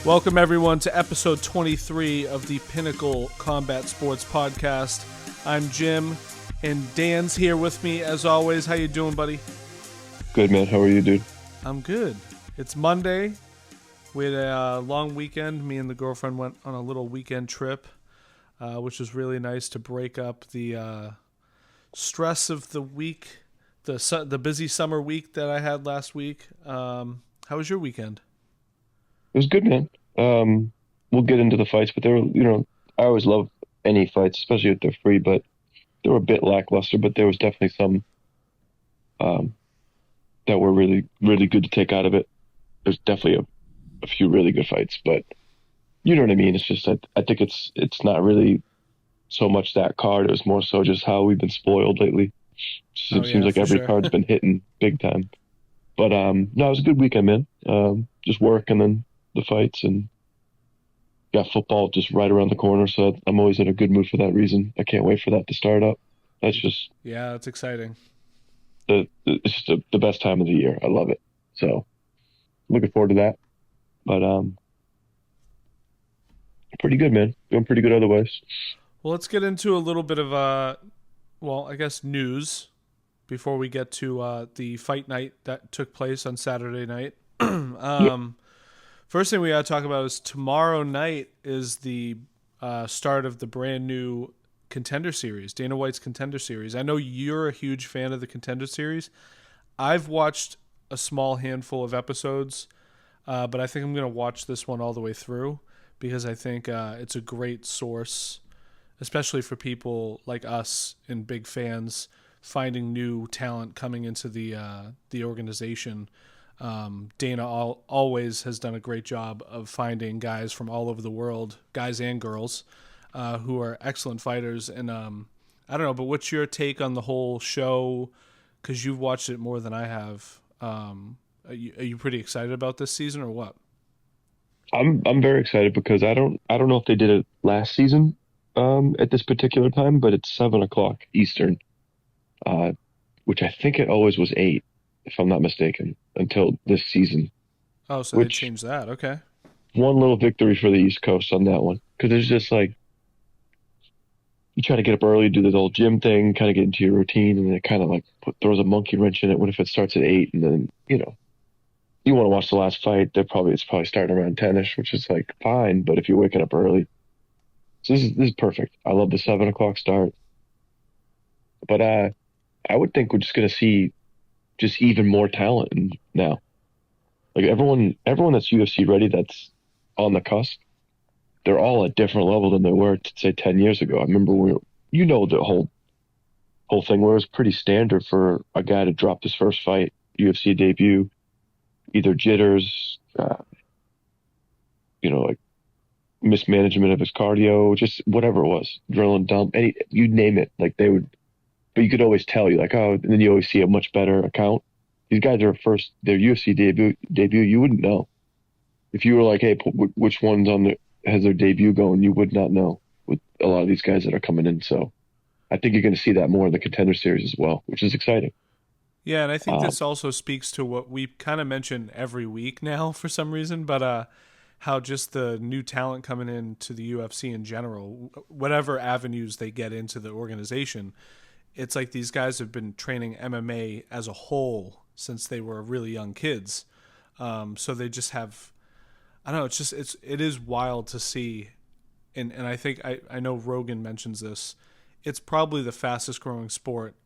Welcome, everyone, to episode 23 of the Pinnacle Combat Sports Podcast. I'm Jim, and Dan's here with me, as always. How you doing, buddy? Good, man. How are you, dude? I'm good. It's Monday. We had a long weekend. Me and the girlfriend went on a little weekend trip, which was really nice to break up the stress of the week, the busy summer week that I had last week. How was your weekend? It was good, man. We'll get into the fights, but they were, I always love any fights, especially if they're free, but they were a bit lackluster, but there was definitely some that were really, really good to take out of it. There's definitely a few really good fights, but you know what I mean? It's just, I think it's not really so much that card. It was more so just how we've been spoiled lately. It seems like every card's been hitting big time. But no, it was a good weekend, man. Just work and then the fights, and got football just right around the corner, so I'm always in a good mood for that reason. I can't wait for that to start up. That's just that's exciting. It's just the best time of the year. I love it. So looking forward to that. But pretty good, man. Doing pretty good otherwise. Well, let's get into a little bit of I guess news before we get to the fight night that took place on Saturday night. First thing we got to talk about is tomorrow night is the start of the brand new Contender Series, Dana White's Contender Series. I know you're a huge fan of the Contender Series. I've watched a small handful of episodes, but I think I'm going to watch this one all the way through because I think it's a great source, especially for people like us and big fans finding new talent coming into the organization. Dana always has done a great job of finding guys from all over the world, guys and girls, who are excellent fighters. And I don't know, but what's your take on the whole show? Because you've watched it more than I have. Are you pretty excited about this season or what? I'm very excited because I don't know if they did it last season at this particular time, but it's 7:00 Eastern, which I think it always was 8, if I'm not mistaken, until this season. Oh, so they changed that. Okay. One little victory for the East Coast on that one. Because it's just like, you try to get up early, do the old gym thing, kind of get into your routine, and then it kind of like throws a monkey wrench in it. What if it starts at 8 and then, you want to watch the last fight, it's probably starting around 10-ish, which is like fine, but if you're waking up early. So this is perfect. I love the 7:00 start. But I would think we're just going to see just even more talent now. Like everyone that's UFC ready, that's on the cusp, they're all at different level than they were, say, 10 years ago. I remember the whole thing where it was pretty standard for a guy to drop his first fight, UFC debut, either jitters, like mismanagement of his cardio, just whatever it was, adrenaline dump, you name it. Like they would, but you could always tell, and then you always see a much better account. These guys are their UFC debut, you wouldn't know. If you were like, hey, which one's has their debut going, you would not know with a lot of these guys that are coming in. So I think you're going to see that more in the Contender Series as well, which is exciting. Yeah, and I think this also speaks to what we kind of mention every week now for some reason, but how just the new talent coming into the UFC in general, whatever avenues they get into the organization, it's like these guys have been training MMA as a whole since they were really young kids. So they just have, I don't know, it is wild to see. And I think, I know Rogan mentions this, it's probably the fastest growing sport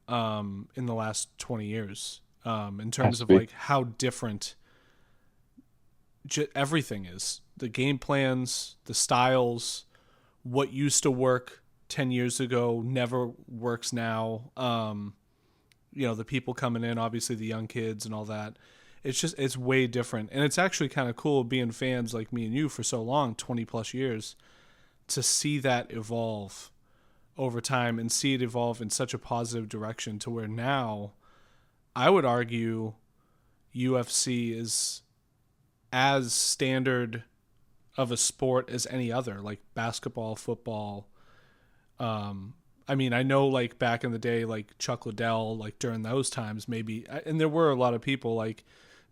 in the last 20 years in terms of like how different everything is. The game plans, the styles, what used to work 10 years ago never works now. The people coming in, obviously the young kids and all that. It's way different. And it's actually kind of cool being fans like me and you for so long, 20 plus years, to see that evolve over time and see it evolve in such a positive direction to where now I would argue UFC is as standard of a sport as any other, like basketball, football. I mean, I know like back in the day, like Chuck Liddell, like during those times, maybe, and there were a lot of people like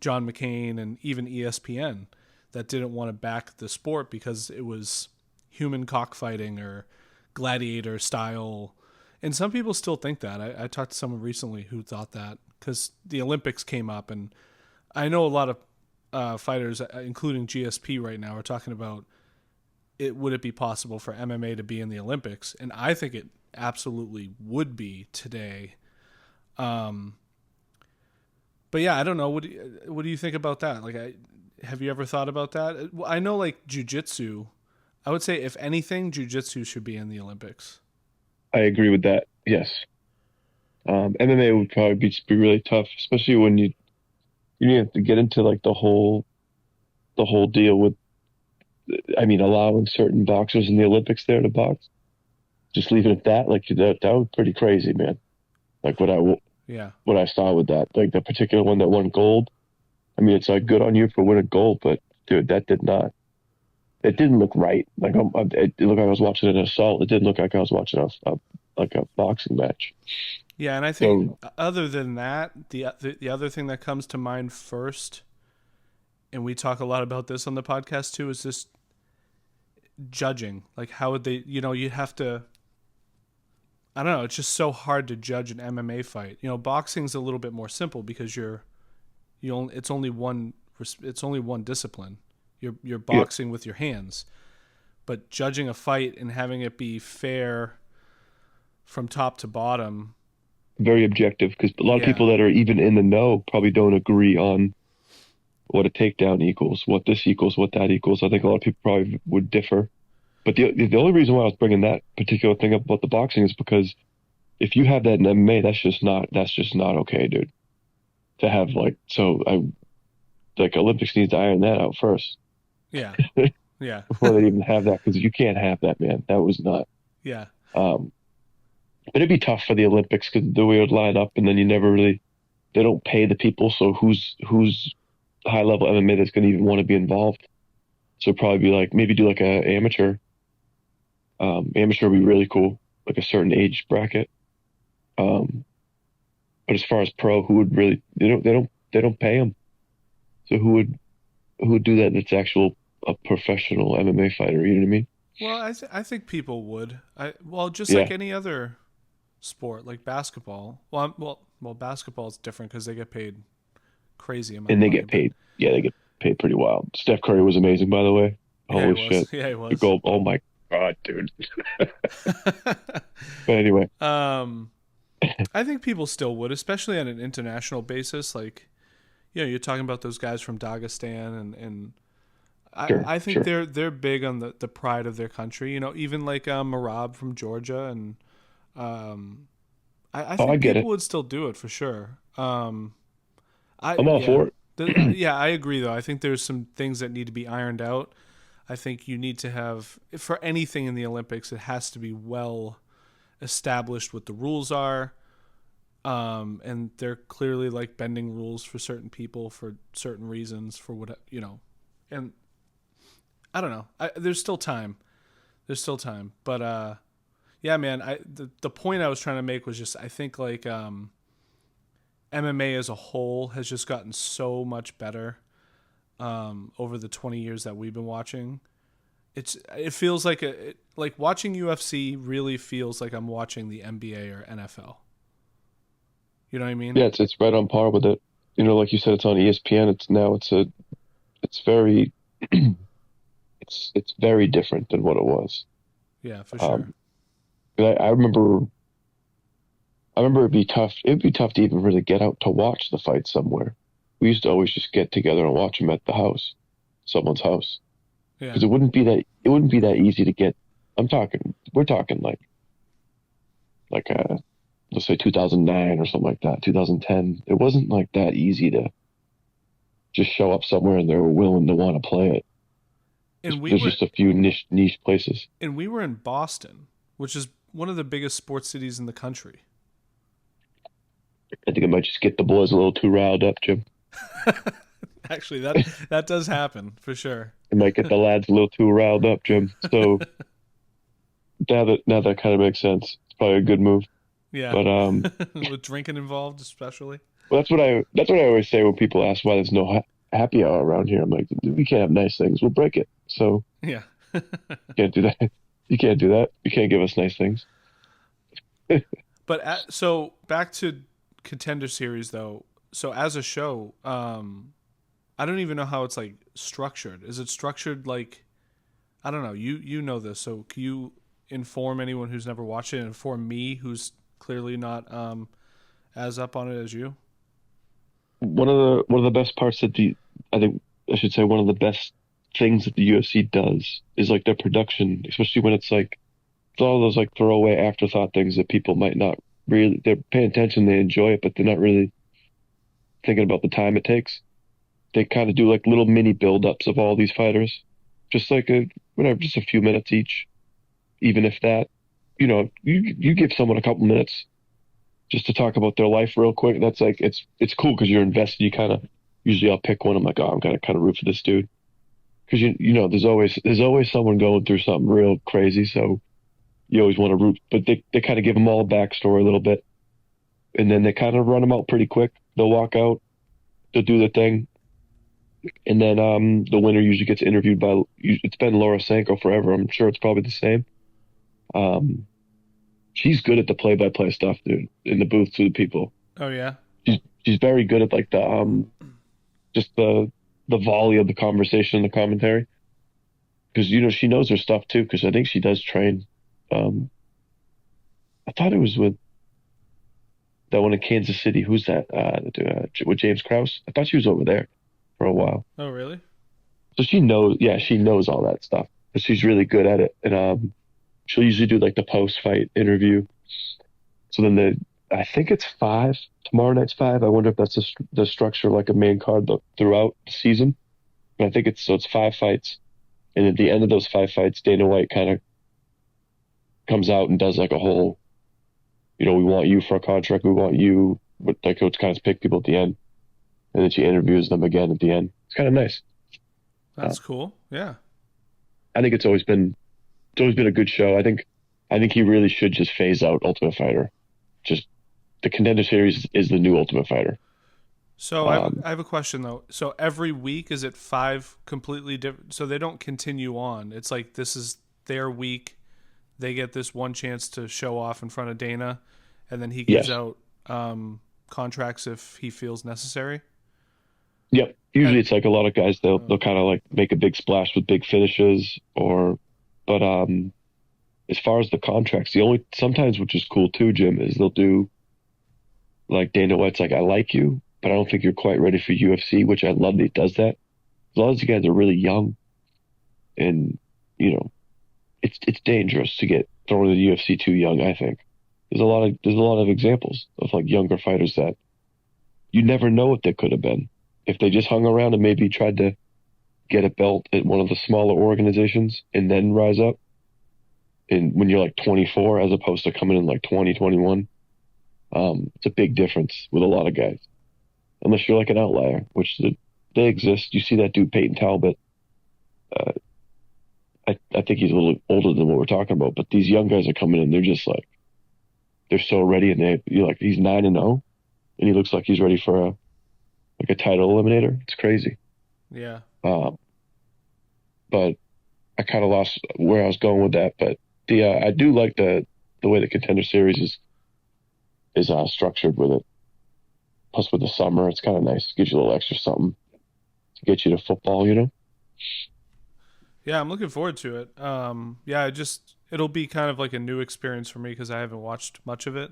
John McCain and even ESPN that didn't want to back the sport because it was human cockfighting or gladiator style. And some people still think that. I talked to someone recently who thought that because the Olympics came up, and I know a lot of fighters, including GSP right now, are talking about would it be possible for MMA to be in the Olympics? And I think it absolutely would be today. But yeah, I don't know. What do you think about that? Like, have you ever thought about that? I know, like, jiu-jitsu, I would say if anything, jiu-jitsu should be in the Olympics. I agree with that. Yes. MMA would probably be really tough, especially when you have to get into like the whole deal with, I mean, allowing certain boxers in the Olympics there to box. Just leaving it at that, like that was pretty crazy, man. Like Yeah. what I saw with that, like the particular one that won gold. I mean, it's like good on you for winning gold, but dude, that did not. It didn't look right. Like it looked like I was watching an assault. It didn't look like I was watching like a boxing match. Yeah, and I think other than that, the other thing that comes to mind first, and we talk a lot about this on the podcast too, is this judging. Like, how would they? You have to. I don't know. It's just so hard to judge an MMA fight. Boxing's a little bit more simple because it's only one discipline. You're boxing with your hands, but judging a fight and having it be fair from top to bottom. Very objective, because a lot of people that are even in the know probably don't agree on what a takedown equals, what this equals, what that equals. I think a lot of people probably would differ. But the only reason why I was bringing that particular thing up about the boxing is because if you have that in MMA, that's just not okay, dude. To have Olympics needs to iron that out first. Yeah. Yeah. Before they even have that, because you can't have that, man. That was not. Yeah. But it'd be tough for the Olympics because the way it would line up, and then they don't pay the people. So who's high level MMA that's going to even want to be involved? So it'd probably be like, maybe do like a amateur. Amateur would be really cool, like a certain age bracket. But as far as pro, who would really, they don't pay them. So who would do that? That's a professional MMA fighter. You know what I mean? Well, I think people would. Like any other sport, like basketball. Well, basketball is different because they get paid crazy amount. And they get paid. Yeah, they get paid pretty wild. Steph Curry was amazing, by the way. Holy shit! Yeah, he was. The goal. Oh my god, dude. But anyway, I think people still would, especially on an international basis. Like, you're talking about those guys from Dagestan, and I think they're big on the pride of their country. Even like Marab from Georgia, and I think people would still do it for sure. I'm all for it. Yeah, I agree though. I think there's some things that need to be ironed out. I think you need to have, for anything in the Olympics, it has to be well established what the rules are. And they're clearly like bending rules for certain people for certain reasons for what, and I don't know. There's still time. But, yeah, man, the point I was trying to make was just, I think like, MMA as a whole has just gotten so much better, over the 20 years that we've been watching. It feels like like watching UFC really feels like I'm watching the NBA or NFL. You know what I mean? Yeah, it's right on par with it. Like you said, it's on ESPN. It's very it's very different than what it was. Yeah, for sure. I remember it'd be tough. It'd be tough to even really get out to watch the fight somewhere. We used to always just get together and watch them at the house, someone's house, because it wouldn't be that easy to get. We're talking like let's say 2009 or something like that, 2010. It wasn't like that easy to just show up somewhere and they were willing to want to play it. And there's just a few niche places. And we were in Boston, which is one of the biggest sports cities in the country. I think it might just get the boys a little too riled up, Jim. Actually, that does happen for sure. It might get the lads a little too riled up, Jim. So now that kind of makes sense. It's probably a good move. Yeah, but with drinking involved, especially. Well, that's what I always say when people ask why there's no happy hour around here. I'm like, we can't have nice things. We'll break it. So Yeah. you can't do that. You can't do that. You can't give us nice things. So back to Contender Series though. So as a show, I don't even know how it's like structured. Is it structured like I don't know. You know this, so can you inform anyone who's never watched it and inform me who's clearly not as up on it as you? One of the best parts that the I think I should say one of the best things that the UFC does is like their production, especially when it's all those like throwaway afterthought things that people might not really they're paying attention, they enjoy it, but they're not really thinking about the time it takes. They kind of do like little mini build-ups of all these fighters, just like a whatever, just a few minutes each, even if that, you give someone a couple minutes just to talk about their life real quick. That's like it's cool because you're invested. You kind of usually I'll pick one. I'm like, oh, I'm gonna kind of root for this dude because there's always someone going through something real crazy. So you always want to root, but they kind of give them all a backstory a little bit, and then they kind of run them out pretty quick. They'll walk out, they'll do their thing, and then the winner usually gets interviewed by. It's been Laura Sanko forever. I'm sure it's probably the same. Um, she's good at the play-by-play stuff, dude, in the booth to the people. Oh yeah. She's very good at like the just the volley of the conversation and the commentary because she knows her stuff too because I think she does train. Um, I thought it was with that one in Kansas City. Who's that? With James Krause. I thought she was over there for a while. Oh really? So she knows. Yeah, she knows all that stuff. But she's really good at it, and she'll usually do like the post-fight interview. So then I think it's five. Tomorrow night's five. I wonder if that's the structure like a main card throughout the season. But I think it's five fights, and at the end of those five fights, Dana White kind of comes out and does like a whole, we want you for a contract. We want you. But like coach kind of pick people at the end, and then she interviews them again at the end. It's kind of nice. That's cool. Yeah. I think it's always been a good show. I think he really should just phase out Ultimate Fighter. Just the Contender Series is the new Ultimate Fighter. So I have a question though. So every week is it five completely different? So they don't continue on. It's like this is their week. They get this one chance to show off in front of Dana, and then he gives Yes. out contracts if he feels necessary. Yep. Usually And it's like a lot of guys they'll kind of like make a big splash with big finishes but as far as the contracts, the only sometimes which is cool too, Jim, is they'll do like Dana White's like I like you, but I don't think you're quite ready for UFC, which I love that he does that. A lot of these guys are really young and it's dangerous to get thrown into the UFC too young, I think. There's a lot of examples of like younger fighters that you never know what they could have been if they just hung around and maybe tried to get a belt at one of the smaller organizations and then rise up. And when you're like 24, as opposed to coming in like 20, 21, it's a big difference with a lot of guys. Unless you're like an outlier, which they exist. You see that dude Peyton Talbot. Uh, I think he's a little older than what we're talking about, but these young guys are coming in. They're just like they're so ready, and you're like he's 9-0, and he looks like he's ready for a title eliminator. It's crazy. yeah. But I kind of lost where I was going with that. But I do like the way the Contender Series is structured with it. Plus with the summer, it's kind of nice. Gives you a little extra something to get you to football. Yeah, I'm looking forward to it. Yeah, it'll be kind of like a new experience for me because I haven't watched much of it.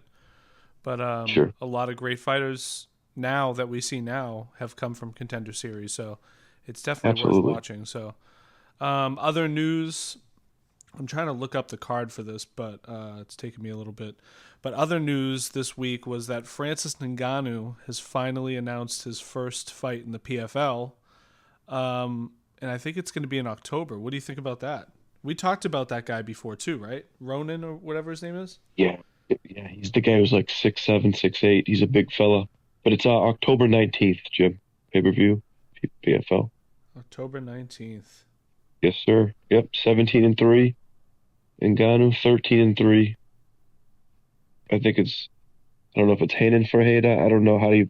But Sure. a lot of great fighters now that we see now have come from Contender Series, so it's definitely worth Absolutely. watching. So, other news. I'm trying to look up the card for this, but it's taking me a little bit. But other news this week was that Francis Ngannou has finally announced his first fight in the PFL. And I think it's going to be in October. What do you think about that? We talked about that guy before too, right? Ronan or whatever his name is. Yeah. Yeah. He's the guy who's like 6'7", 6'8". He's a big fella. But it's October 19th, Jim. Pay-per-view, PFL. October 19th. Yes, sir. Yep. 17-3. Ngannou 13-3. I think I don't know if it's Renan Ferreira. I don't know how you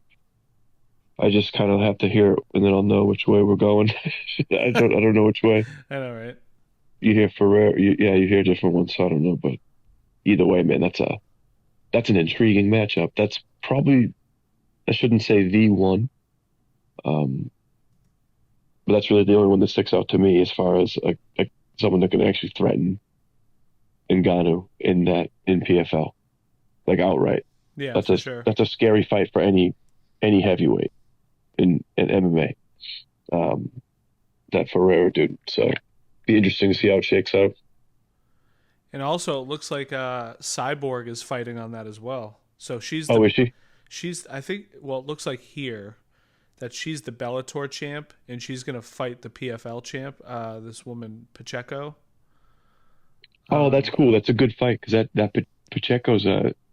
I just kind of have to hear it, and then I'll know which way we're going. I don't know which way. I know, right? You hear Ferrer, yeah, you hear different ones, so I don't know. But either way, man, that's an intriguing matchup. That's probably I shouldn't say the one, um, but that's really the only one that sticks out to me as far as someone that can actually threaten Ngannou in PFL, like outright. Yeah, That's for a sure. that's a scary fight for any heavyweight in MMA. That Ferreira dude. So be interesting to see how it shakes out. And also, it looks like Cyborg is fighting on that as well. So Oh, is she? she's I think well, it looks like here that she's the Bellator champ and she's gonna fight the PFL champ. This woman Pacheco. Oh, that's Um, cool. That's a good fight because Pacheco's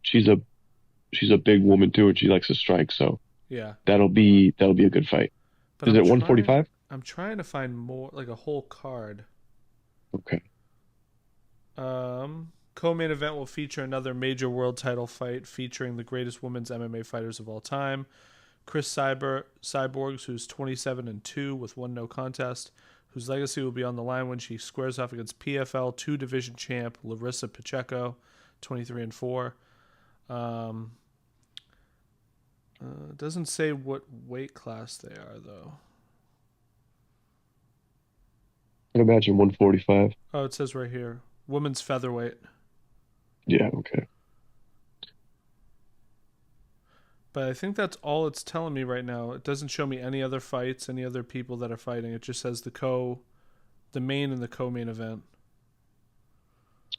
she's a big woman too, and she likes to strike. So yeah, that'll be a good fight. but Is it 145? I'm trying to find more like a whole card. Okay. Co-main event will feature another major world title fight featuring the greatest women's MMA fighters of all time. Cyborgs, who's 27-2 with one no contest, whose legacy will be on the line when she squares off against PFL two division champ Larissa Pacheco, 23-4. Um, doesn't say what weight class they are though. I'd imagine 145. Oh, it says right here, women's featherweight. Yeah. Okay. But I think that's all it's telling me right now. It doesn't show me any other fights, any other people that are fighting. It just says the main and the co-main event.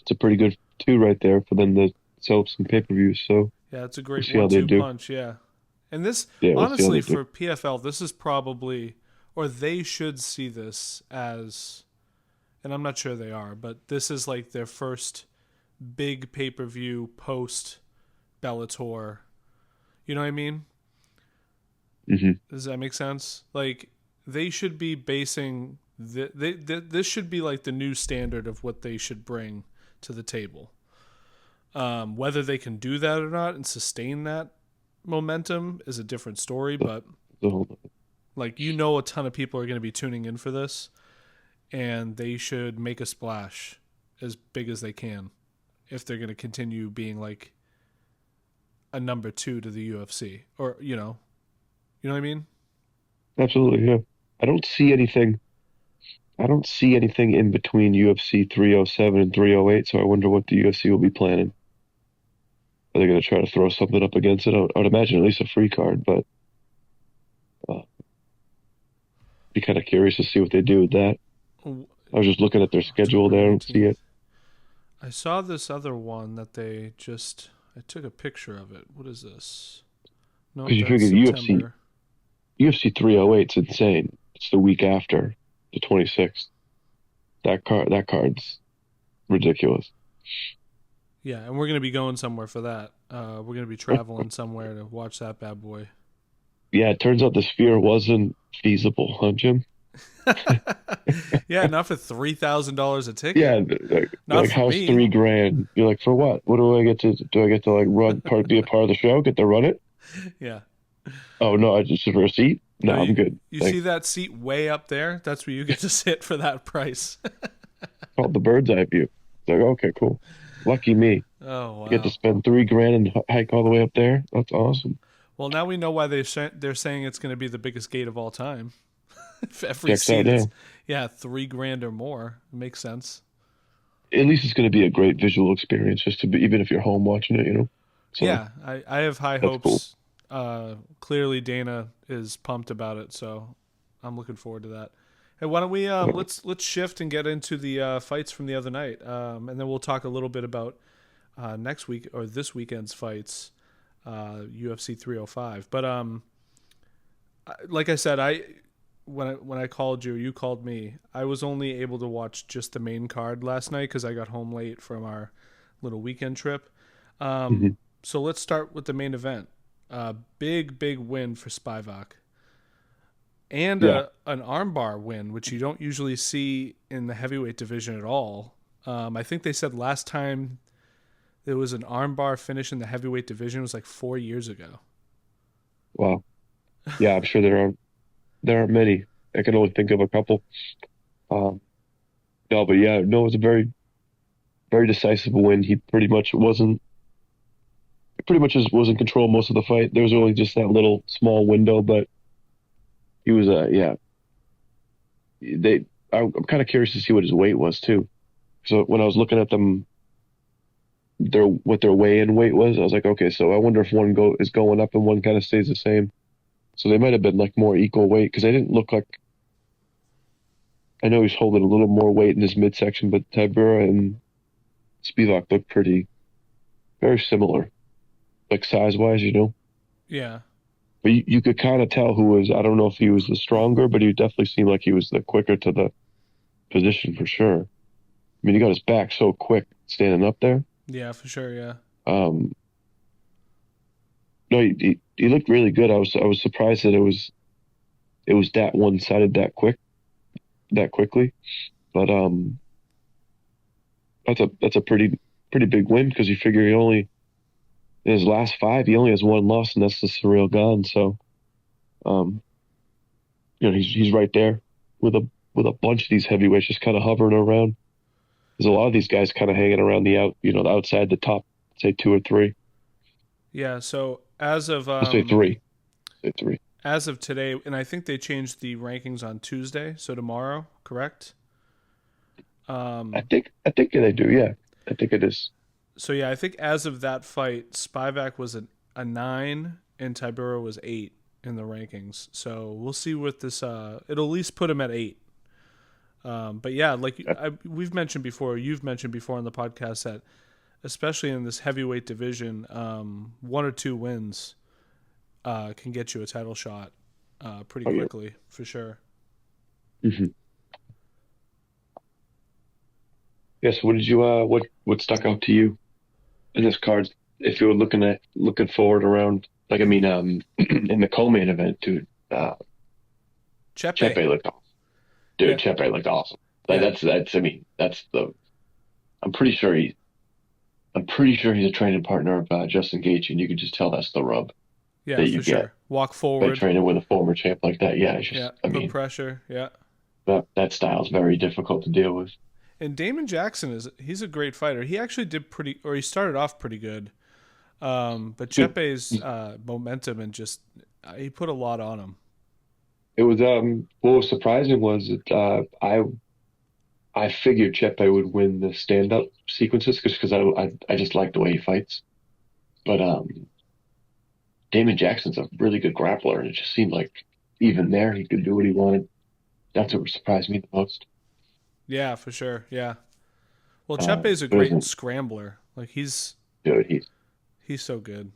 It's a pretty good two right there for them to sell some pay-per-views. So Yeah, it's a we'll great see how they one-two do. punch. Yeah, and this Yeah, we'll see how honestly they do. for PFL, this is probably, or they should see this as, and I'm not sure they are, but this is like their first big pay-per-view post Bellator. You know what I mean? Hmm. Does that make sense? Like they should be basing this should be like the new standard of what they should bring to the table. Whether they can do that or not and sustain that momentum is a different story. So, But so like a ton of people are going to be tuning in for this, and they should make a splash as big as they can if they're going to continue being like a number two to the UFC, or you know what I mean? absolutely, yeah. I don't see anything. I don't see anything in between UFC 307 and 308, so I wonder what the UFC will be planning. Are they going to try to throw something up against it? I would imagine at least a free card, but be kind of curious to see what they do with that. I was just looking at their schedule October there. I don't see 19th. it. I saw this other one that I took a picture of it. What is this? Nope, Because you that's figure September. UFC 308 is insane. It's the week after the 26th. That card's ridiculous. Yeah, and we're gonna be going somewhere for that. We're gonna be traveling somewhere to watch that bad boy. Yeah, it turns out the Sphere wasn't feasible, huh, Jim? Yeah, not for $3,000 a ticket. Yeah, Not for how's me. 3 grand? You're like, for what? What do I get to do? I get to like be a part of the show? Get to run it? Yeah. Oh no, I just for a seat? No, No, I'm good. you see Thanks. that seat way up there? That's where you get to sit for that price. Called the bird's eye view. It's like, okay, cool. Lucky me. Oh You get to wow. spend 3 grand and hike all the way up there. That's awesome. Well, now we know why they're saying it's going to be the biggest gate of all time. If every Checks out seat is, now. yeah, 3 grand or more, it makes sense. At least it's going to be a great visual experience, just to be, even if you're home watching it. So Yeah, I have high that's cool. hopes. Clearly Dana is pumped about it, so I'm looking forward to that. Hey, why don't we let's shift and get into the fights from the other night, and then we'll talk a little bit about next week or this weekend's fights, UFC 305. But like I said, when I called you, you called me. I was only able to watch just the main card last night because I got home late from our little weekend trip. Hmm. So let's start with the main event. Big win for Spivac, and Yeah. an armbar win, which you don't usually see in the heavyweight division at all. I think they said last time there was an armbar finish in the heavyweight division was like 4 years ago. Wow. Yeah, I'm sure there aren't many. I can only think of a couple. Um, no, but yeah, no, it was a very decisive win. He pretty much just was in control most of the fight. There was only just that little small window, but he was yeah. They I'm kind of curious to see what his weight was too. So when I was looking at them, their weigh-in weight was, I was like, okay, so I wonder if one go is going up and one kind of stays the same. So they might have been like more equal weight because they didn't look like. I know he's holding a little more weight in his midsection, but Tybura and Spivac look pretty very similar, like size-wise, you know. Yeah. But you could kind of tell who was. I don't know if he was the stronger, but he definitely seemed like he was the quicker to the position for sure. I mean, he got his back so quick standing up there. Yeah, for sure. Yeah. Um, no, he looked really good. I was surprised that it was that one-sided that quickly. But that's a pretty big win because you figure he only in his last five he only has one loss and that's the Surreal Gone. So um, he's right there with a bunch of these heavyweights just kind of hovering around. There's a lot of these guys kind of hanging around the outside the top, say two or three. Yeah. So Let's say three. Say three. as of today, and I think they changed the rankings on Tuesday, so tomorrow, correct? I Um, think I think they do. Yeah, I think it is. so yeah, I think as of that fight, Spivak was a 9 and Tybura was 8 in the rankings. So we'll see what this. It'll at least put him at 8. But yeah, like we've mentioned before, you've mentioned before on the podcast that especially in this heavyweight division, one or two wins can get you a title shot pretty Oh yeah. quickly for sure. hmm Yeah. So what did you what stuck out to you in this card? If you were looking forward around, like I mean, in the co-main event, dude, Chepe, Chepe looked awesome. Dude, yeah, Chepe looked awesome. Like, yeah, that's I mean, that's the. I'm pretty sure he's a training partner of Justin Gaethje, and you can just tell that's the rub yeah, that for you get sure. Walk by forward, training with a former champ like that. Yeah, it's yeah, just, I put mean, pressure, yeah. that style is very difficult to deal with. And Damon Jackson he's a great fighter. He actually did pretty, or he started off pretty good. But Dude, Chepe's momentum and just he put a lot on him. it was what was surprising was that I figured Chepe would win the stand up sequences because I just like the way he fights. But Damon Jackson's a really good grappler, and it just seemed like even there he could do what he wanted. That's what surprised me the most. Yeah, for sure. Yeah. Well, Chepe's a But great isn't scrambler. Like dude, he's so good.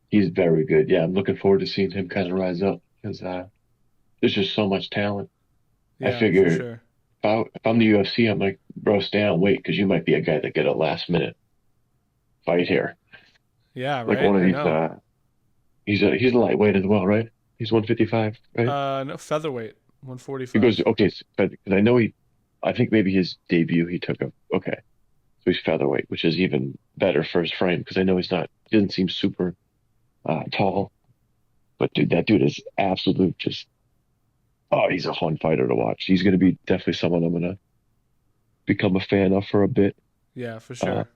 he's very good. Yeah, I'm looking forward to seeing him kind of rise up because there's just so much talent. I Yeah, for figure sure. if I'm the UFC, I'm like, bro, stay on weight because you might be a guy that get a last minute fight here. Yeah, Like right. one of I these. know. He's a lightweight as well, right? He's 155, right? No featherweight, He goes 145. okay, because I think maybe his debut he took a okay, so he's featherweight, which is even better for his frame because I know he doesn't seem super tall, but dude, that dude is absolute just. Oh, he's a fun fighter to watch. He's going to be definitely someone I'm going to become a fan of for a bit. Yeah, for Uh, sure.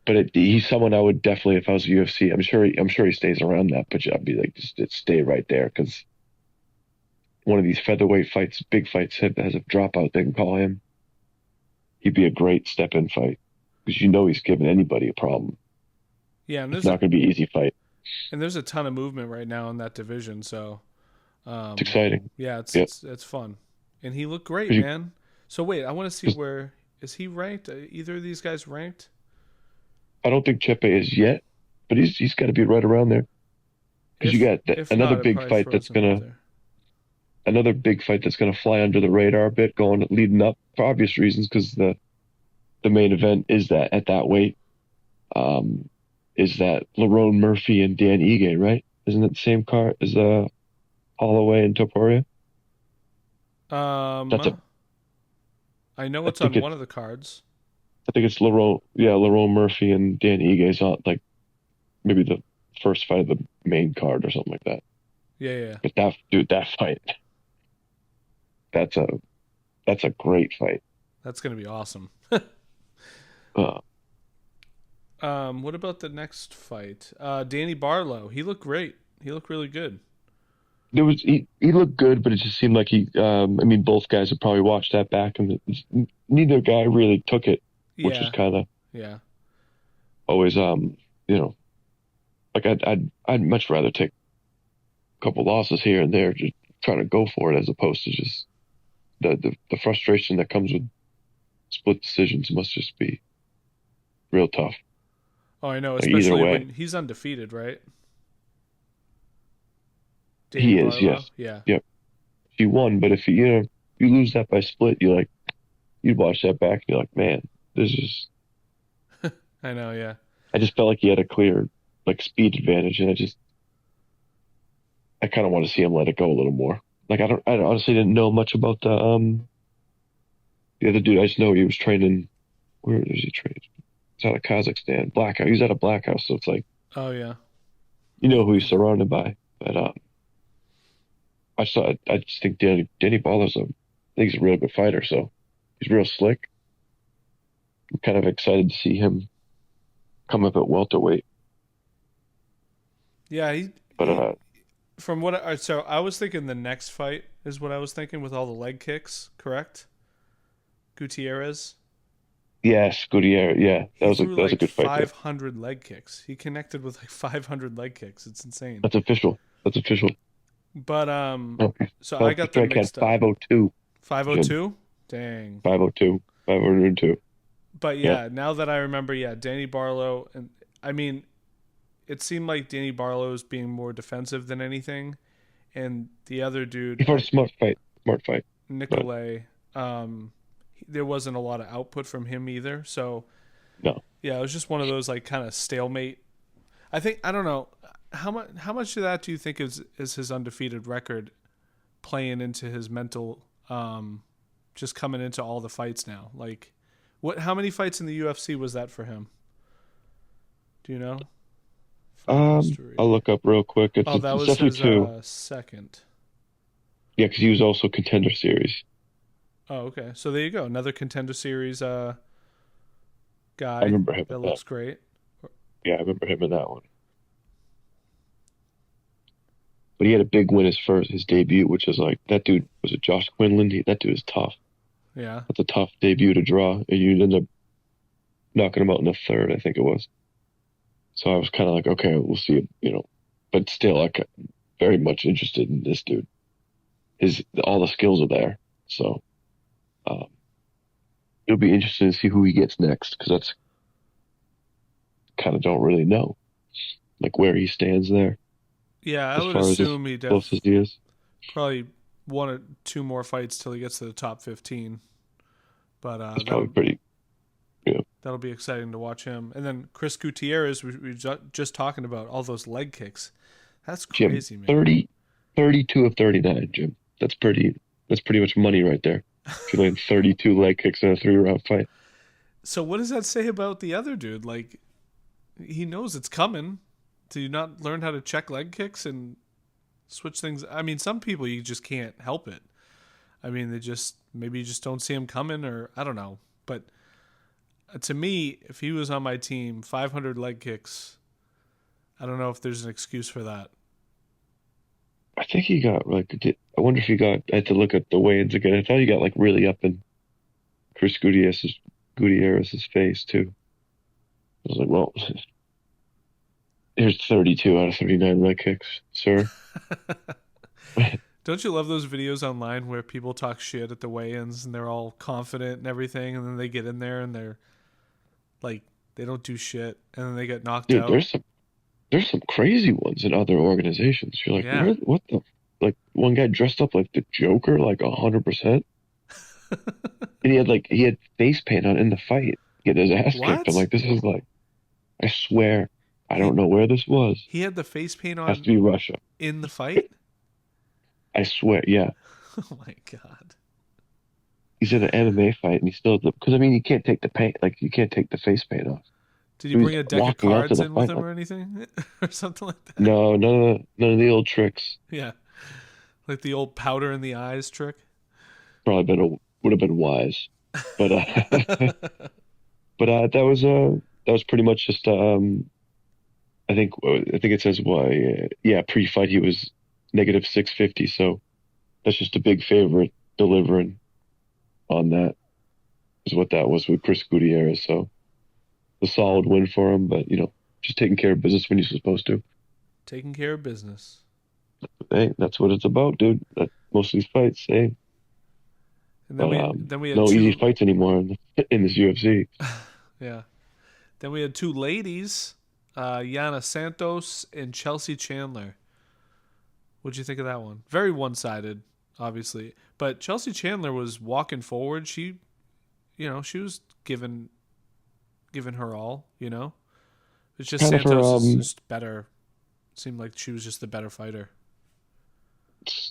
but he's someone I would definitely, if I was UFC, I'm sure he stays around that, but I'd be like, just stay right there because one of these featherweight fights, big fights, has a dropout they can call him. He'd be a great step-in fight because he's giving anybody a problem. Yeah, It's not going to be an easy fight. and there's a ton of movement right now in that division. So, It's um, exciting. yeah, it's Yep. it's it's fun, and he looked great, 'Cause you, man. So wait, I want to see 'cause where is he ranked? Either of these guys ranked? I don't think Chepe is yet, but he's got to be right around there because you If got if not, it probably throws him up there. another big fight that's gonna fly under the radar a bit going leading up for obvious reasons because the main event is that at that weight um is that Lerone Murphy and Dan Ige, right? Isn't it the same car as Holloway and Topuria? That's a Um, I know I it's think on it's one of the cards. I think it's Lerone Murphy and Dan Ige's on like maybe the first fight of the main card or something like that. Yeah, yeah. But that fight, that's a that's a great fight. That's gonna be awesome. Uh, What about the next fight? Danny Barlow. He looked great. He looked really good. he looked good, but it just seemed like I mean, both guys had probably watched that back, and neither guy really took it, which was Yeah, kind of yeah, always you know, like I'd much rather take a couple losses here and there, just trying to go for it as opposed to just the frustration that comes with split decisions must just be real tough. Oh, I know. Like either Especially way, when he's undefeated, right? Danny he is, Barlow. yes, Yeah, yep. He won, but if you lose that by split, you'd watch that back and you're like, man, this is. I know. Yeah, I just felt like he had a clear like speed advantage, and I kind of want to see him let it go a little more. Like I honestly didn't know much about the other dude. I just know he was training. Where is he training? It's out of Kazakhstan. Blackout. He's out of Blackout, so it's like oh yeah. you know who he's surrounded by. But I just think Danny Baller's I think he's a real good fighter. So he's real slick. I'm kind of excited to see him come up at welterweight. Yeah, he, But he from what so I was thinking the next fight is what I was thinking with all the leg kicks, correct? Gutierrez. yes, Gutierrez. Yeah, He that threw was a like good fight there. 500 leg kicks. He connected with like 500 leg kicks. It's insane. That's official. That's official. But Oh, so I Healthy got them Strike had mixed up. 502. Jim. 502? Dang. 502. 502. But Yeah. yeah, now that I remember, yeah, Danny Barlow and I mean, it seemed like Danny Barlow was being more defensive than anything, and the other dude, He fought a smart fight. Smart fight. But Nicolay, there wasn't a lot of output from him either. So no. yeah, it was just one of those like kind of stalemate. I don't know how much of that do you think is his undefeated record playing into his mental, just coming into all the fights now. Like, how many fights in the UFC was that for him? Do you know? Fight history. I'll look up real quick. Oh, that It's was definitely his two. second. Yeah, because he was also Contender Series. Oh, okay. So there you go. Another Contender Series I guy remember him that in that. looks great. Yeah, I remember him in that one. But he had a big win his debut, which is like that dude was it Josh Quinlan? That dude is tough. Yeah. That's a tough debut to draw, and you end up knocking him out in the third, I think it was. So I was kind of like, okay, we'll see, but still, like, very much interested in this dude. All the skills are there, so it'll be interesting to see who he gets next because that's kind of don't really know, like where he stands there Yeah, I as would far as assume he'd have close as he is. probably one or two more fights till he gets to the top 15. But It's probably pretty. Yeah, that'll be exciting to watch him. And then Chris Gutierrez, we were just talking about all those leg kicks. That's Jim, crazy, man. 32 of 39, Jim. That's pretty much money right there. If you land 32 leg kicks in a 3-round fight. So what does that say about the other dude? Like, he knows it's coming. Do you not learn how to check leg kicks and switch things? I mean, some people you just can't help it. I mean, maybe you just don't see him coming, or I don't know. But to me, if he was on my team, 500 leg kicks, I don't know if there's an excuse for that. I think he got like. I wonder if he got. I had to look at the weigh-ins again. I thought he got like really up in Chris Gutierrez's face too. I was like, well, here's 32 out of 39 leg kicks, sir. Don't you love those videos online where people talk shit at the weigh-ins and they're all confident and everything, and then they get in there and they're like, they don't do shit, and then they get knocked Dude, out? there's some crazy ones in other organizations. You're like, Yeah. what the? Like one guy dressed up like the Joker, like 100%, and he had face paint on in the fight. He had his ass What? kicked. I'm like, this is like, I swear, I He- don't know where this was. He had the face paint Has to on be Russia. in the fight? I swear, yeah. Oh my god. He's in an MMA fight and he still because I mean you can't take the paint you can't take the face paint off. Did you He was bring a deck of walking out to cards the in with fight him like, or anything, or something like that? no, none of the old tricks. Yeah, like the old powder in the eyes trick. Probably would have been wise, but but that was pretty much just I think it says why yeah, pre-fight he was negative 650, so that's just a big favorite delivering on that is what that was with Chris Gutierrez. So a solid win for him, but just taking care of business when you're supposed to. Taking care of business. Hey, that's what it's about, dude. Most of these fights, hey, And then but we had no easy two. fights anymore in this UFC. Yeah. Then we had two ladies, Yana Santos and Chelsea Chandler. What'd you think of that one? Very one sided, obviously. But Chelsea Chandler was walking forward. She was giving her all. It's just Kind of her Santos is just better. Seemed like she was just the better fighter.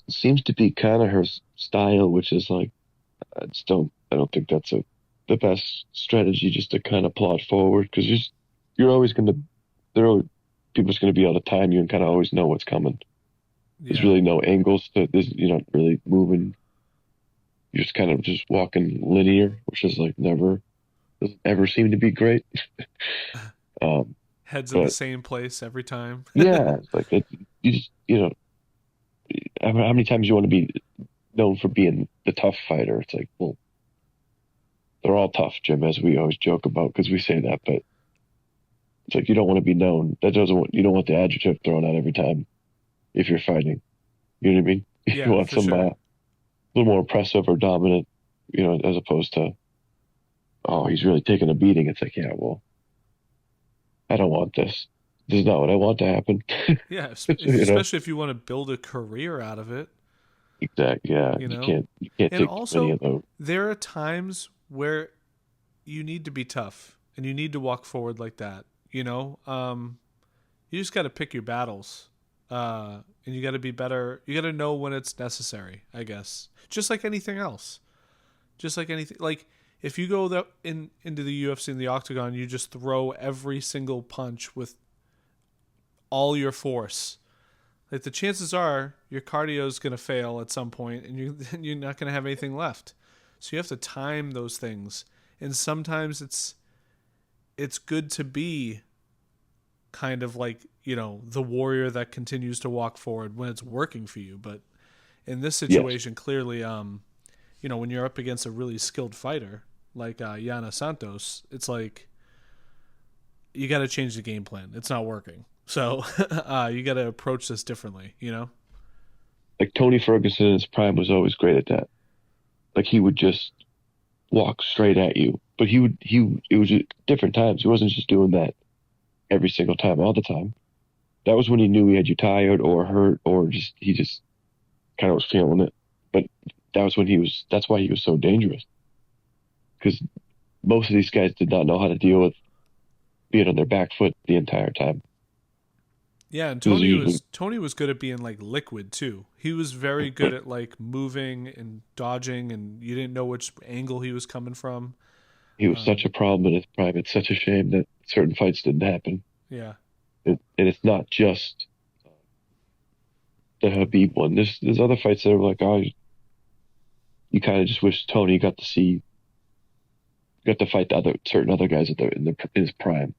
seems to be kind of her style, which is like I don't think that's the best strategy just to kind of plot forward because you're always going to there are people's going to be able to time you and kind of always know what's coming. There's Yeah. really no angles you're not really moving. You're just kind of just walking linear, which is like never doesn't ever seem to be great. Heads in the But same place every time. yeah, it's like you just how many times you want to be known for being the tough fighter? It's like, well, they're all tough, Jim, as we always joke about because we say that, but it's like you don't want to be known. You don't want the adjective thrown out every time if you're fighting. You know what I mean? You Yeah, want for some sure. a little more impressive or dominant, as opposed to, oh, he's really taking a beating. It's like, yeah, well, I don't want this. This is not what I want to happen. Yeah, You know, especially if you want to build a career out of it, exactly. Yeah, you know? you can't And take too many also, of those. there are times where you need to be tough and you need to walk forward like that, You just got to pick your battles. And you got to be better. You got to know when it's necessary, I guess. Just like anything else. Just like anything. Like, if you go into the UFC in the octagon, you just throw every single punch with all your force. Like, the chances are your cardio is going to fail at some point and you're not going to have anything left. So you have to time those things. And sometimes it's good to be kind of like, the warrior that continues to walk forward when it's working for you. But in this Yes, situation, clearly, when you're up against a really skilled fighter like Yana Santos, it's like you got to change the game plan. It's not working. So you got to approach this differently. like Tony Ferguson in his prime was always great at that. Like he would just walk straight at you, but it was at different times. He wasn't just doing that every single time, all the time. That was when he knew he had you tired or hurt or he just kind of was feeling it. But that's why he was so dangerous. Because most of these guys did not know how to deal with being on their back foot the entire time. Yeah, and Because Tony usually was Tony was good at being like liquid too. He was very good at like moving and dodging, and you didn't know which angle he was coming from. he was such Um, a problem in his prime. It's such a shame that certain fights didn't happen. yeah, And it's not just the Habib one. There's other fights that are like, oh, you kind of just wish Tony got to fight the certain other guys in his prime.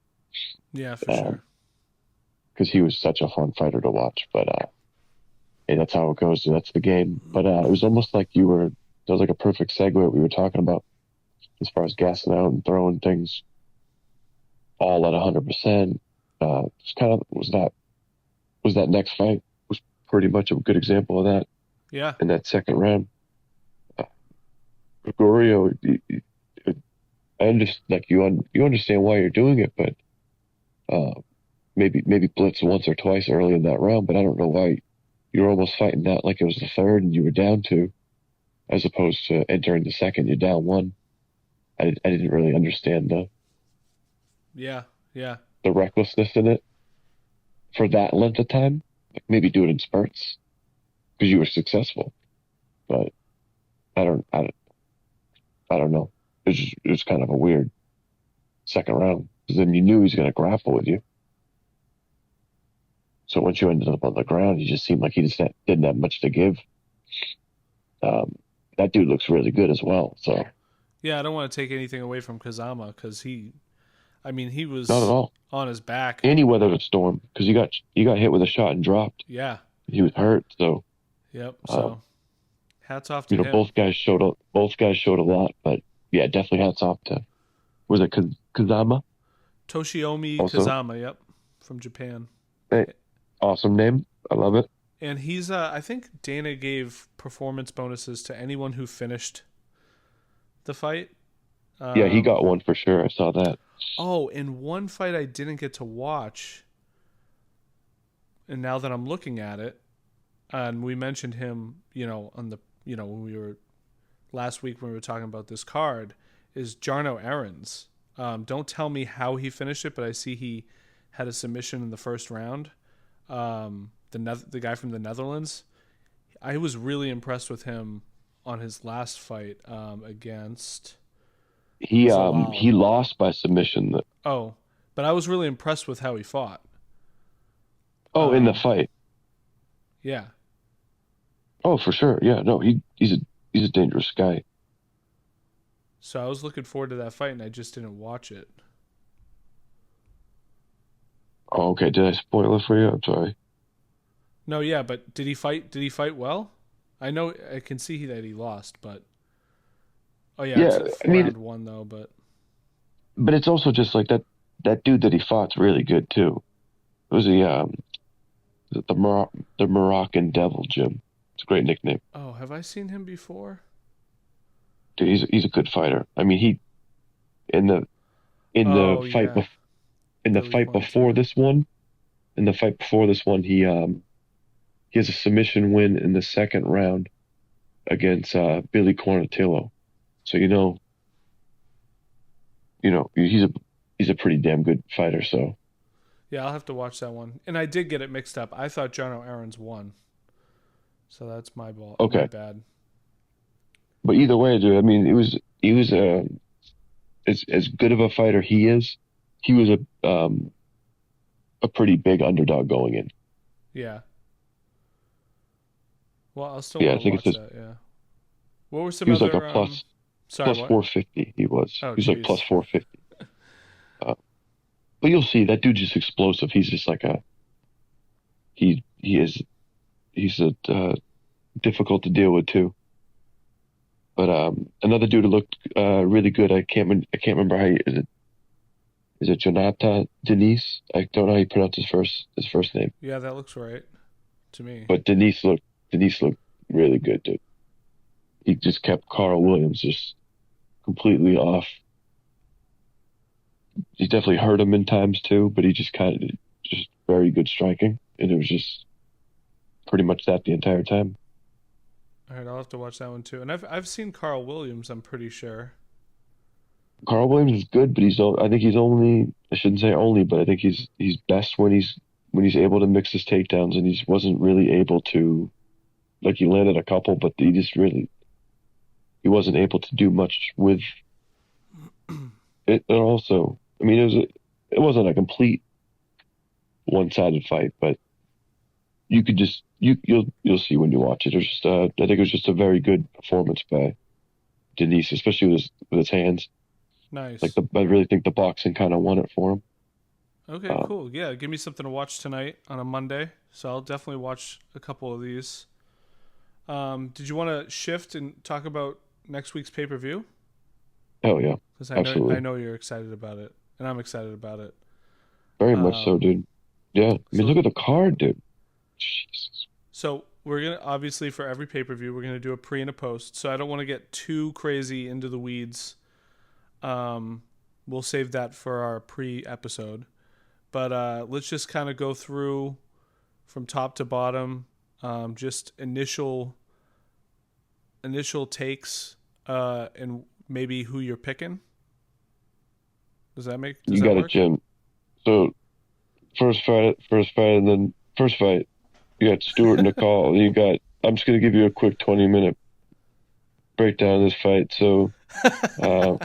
yeah, for sure. Because he was such a fun fighter to watch. But hey, that's how it goes. That's the game. But it was almost like that was like a perfect segue what we were talking about as far as gassing out and throwing things all at 100%. It's kind of was that next fight was pretty much a good example of that Yeah, in that second round. Gregorio, I understand like you understand why you're doing it, but maybe blitz once or twice early in that round, but I don't know why you were almost fighting that like it was the third and you were down two, as opposed to entering the second, you're down one. I didn't really understand yeah, yeah, the recklessness in it for that length of time. Like maybe do it in spurts because you were successful, but I don't know. It was kind of a weird second round. because then you knew he was going to grapple with you. So once you ended up on the ground, he just seemed like he just didn't have much to give. Um, that dude looks really good as well. So Yeah, I don't want to take anything away from Kazama because he not at was all. on his back. And he weathered a storm because you got hit with a shot and dropped. Yeah. He was hurt. So Yep. um, So hats off to him. both guys showed a lot. But yeah, definitely hats off to was it Kazama Toshiomi also? Kazama. Yep, from Japan. Hey, awesome name. I love it. And he's I think Dana gave performance bonuses to anyone who finished the fight. Yeah, he Um, got one for sure. I saw that. oh, and one fight I didn't get to watch, and now that I'm looking at it, and we mentioned him, on the, when we were last week when we were talking about this card, is Jarno Aarons. Don't tell me how he finished it, but I see he had a submission in the first round. The guy from the Netherlands. I was really impressed with him on his last fight against Zalal. He lost by submission. Oh, but I was really impressed with how he fought. Oh, in the Um, fight. yeah. Oh, for sure. Yeah, no, he's a dangerous guy. So I was looking forward to that fight, and I just didn't watch it. Oh, okay. Did I spoil it for you? I'm sorry. No, yeah, but did he fight? Did he fight well? I know I can see that he lost, but oh yeah, it's Yeah, I mean, round one though. But but it's also just like that dude that he fought's really good too. It was the Moroccan Devil, Jim. It's a great nickname. oh, have I seen him before? Dude, he's a good fighter. I mean, he in the in the Oh fight yeah, in the Billy fight Quarantillo. before this one, in the fight before this one, he has a submission win in the second round against Billy Quarantillo. So he's a pretty damn good fighter. So Yeah, I'll have to watch that one. And I did get it mixed up. I thought Jono Aaron's won, so that's my okay, bad. but either way, dude. I mean, he was as good of a fighter he is. He was a pretty big underdog going in. Yeah. Well, I'll still Yeah, want I to think it's watch just that. Yeah. What were he some was like a other? Sorry, plus what? 450. He was. Oh, He was like plus jeez. 450. Uh, but you'll see that dude's just explosive. He's just like he is he's a difficult to deal with too. But another dude who looked really good. I can't remember how is it Jonata Denise? I don't know how you pronounce his first name. Yeah, that looks right to me. But Denise looked really good, dude. He just kept Carl Williams just completely off. He definitely hurt him in times too, but he just kind of just very good striking, and it was just pretty much that the entire time. All right, I'll have to watch that one too. And I've seen Carl Williams. I'm pretty sure. Carl Williams is good, but I think he's only I shouldn't say only, but I think he's best when he's able to mix his takedowns, and he wasn't really able to like he landed a couple, but he wasn't able to do much with it. And also, I mean, it wasn't a complete one-sided fight, but you'll see when you watch it. It was just I think it was just a very good performance by Denise, especially with his hands. Like Nice. I really think the boxing kind of won it for him. Okay, Uh, cool. Yeah, give me something to watch tonight on a Monday. So I'll definitely watch a couple of these. Did you want to shift and talk about next week's pay per view? Hell yeah, Because I absolutely, know you're excited about it, and I'm excited about it. very much so, Um, dude. Yeah, I mean, so look at the card, dude. Jesus. so we're gonna obviously for every pay per view we're gonna do a pre and a post. So I don't want to get too crazy into the weeds. Um, we'll save that for our pre episode. But let's just kind of go through from top to bottom, just initial takes, and maybe who you're picking. Does You that got it, work? Jim. So first fight, and then first fight. You got Stewart and Nicole. You got. I'm just gonna give you a quick 20-minute breakdown of this fight. So, uh,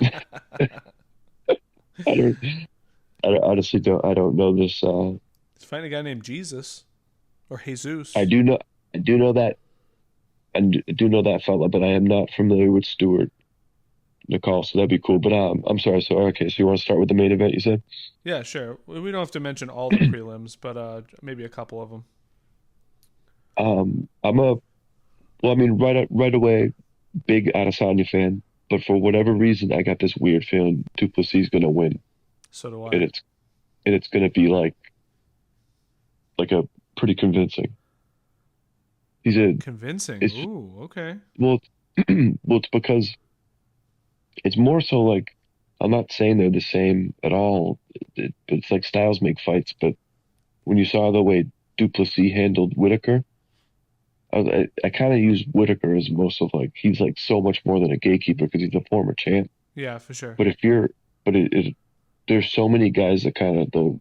I don't. honestly don't. I don't know this. He's fighting a guy named Jesus or I Jesus. do know. I do know that. I do know that fella, but I am not familiar with Stewart Nicole. So that'd be cool. But I'm sorry. So okay. So you want to start with the main event? You said. Yeah, sure. We don't have to mention all the prelims, but maybe a couple of them. I'm a. Well, I mean, right away, big Adesanya fan. But for whatever reason, I got this weird feeling Duplessis is gonna win, So do and I. it's gonna be like a pretty convincing. He's a. Convincing. It's Ooh, okay. well, well, it's because it's more so like I'm not saying they're the same at all. But it's like styles make fights. But when you saw the way Duplessis handled Whitaker, I kind of use Whitaker as most of like he's like so much more than a gatekeeper because he's a former champ. Yeah, for sure. But if you're, but there's so many guys that kind of